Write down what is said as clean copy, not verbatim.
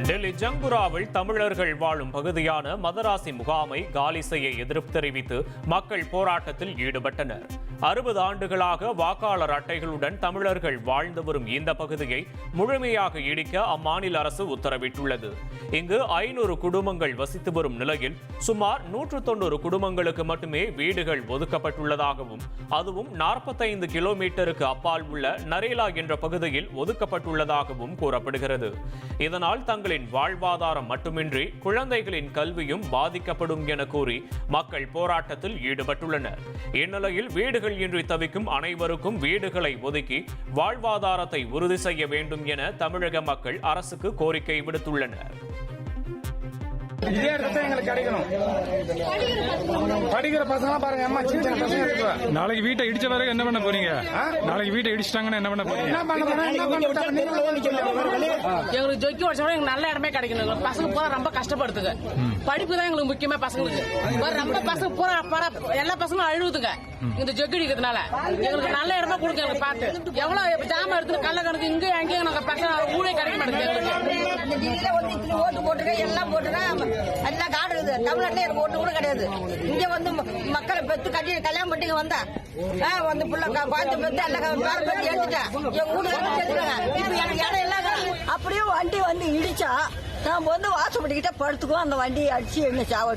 டெல்லி ஜங்குராவில் தமிழர்கள் வாழும் பகுதியான மதராசி முகாமை காலி செய்ய எதிர்ப்பு தெரிவித்து மக்கள் போராட்டத்தில் ஈடுபட்டனர். 60 ஆண்டுகளாக வாக்காளர் அட்டைகளுடன் தமிழர்கள் வாழ்ந்து வரும் இந்த பகுதியை முழுமையாக இடிக்க அம்மாநில அரசு உத்தரவிட்டுள்ளது. இங்கு 500 குடும்பங்கள் வசித்து வரும் நிலையில் சுமார் 190 குடும்பங்களுக்கு மட்டுமே வீடுகள் ஒதுக்கப்பட்டுள்ளதாகவும் அதுவும் 45 கிலோமீட்டருக்கு அப்பால் உள்ள நரேலா என்ற பகுதியில் ஒதுக்கப்பட்டுள்ளதாகவும் கூறப்படுகிறது. இதனால் தங்களின் வாழ்வாதாரம் மட்டுமின்றி குழந்தைகளின் கல்வியும் பாதிக்கப்படும் என கூறி மக்கள் போராட்டத்தில் ஈடுபட்டுள்ளனர். இந்நிலையில் வீடுகள் இன்றி தவிக்கும் அனைவருக்கும் வீடுகளை ஒதுக்கி வாழ்வாதாரத்தை உறுதி செய்ய வேண்டும் என தமிழக மக்கள் அரசுக்கு கோரிக்கை விடுத்துள்ளனர். இதே இடத்துல எங்களுக்கு கிடைக்கணும். படிக்கிற பசங்க பாருங்க, அம்மா சின்ன சின்ன பசங்க இருக்கு. நாளைக்கு வீட்டை இடிச்ச வரைக்கும் என்ன பண்ண போறீங்க? நாளைக்கு வீட்டை இடிச்சிட்டாங்கன்னா என்ன பண்ண போறீங்க? எங்களுக்கு ஜொக்கி உடச்சோட எங்களுக்கு நல்ல இடமே கிடைக்கணும். பசங்க பூரா ரொம்ப கஷ்டப்படுத்துங்க. படிப்பு தான் எங்களுக்கு முக்கியமா பசங்களுக்கு. ரொம்ப பசங்க பூரா எல்லா பசங்களும் அழுகுதுங்க இந்த ஜொக்கி அடிக்கிறதுனால. எங்களுக்கு நல்ல இடமா கொடுங்க. எங்களுக்கு பார்த்து எவ்வளவு ஜாம எடுத்து கல்ல கணக்கு இங்கே அங்கேயும் நாங்க பசங்க ஊழே கிடைக்க மாட்டேங்குது. ஓட்டு போட்டுருக்க எல்லாம் போட்டுருக்க எல்லாம் காடு இருக்குது. தமிழ்நாட்டில எனக்கு ஓட்டு கூட கிடையாது. இங்க வந்து மக்களை பெற்று கட்டி கல்யாணம் பண்ணிங்க வந்தா வந்து புள்ள குழந்தை பெற்று எல்லாம் பேர பெற்று எடுத்துட்டேன். எங்க வீட்டுக்காரங்க சேர்த்துக்காங்க. இப்ப எனக்கு இடம் இல்லாத அப்படியே வண்டி வந்து இடிச்சா நாம வந்து வாசப்படிக்கிட்ட படுத்துக்குவோம். அந்த வண்டியை அடிச்சு என்ன சாவடிச்சு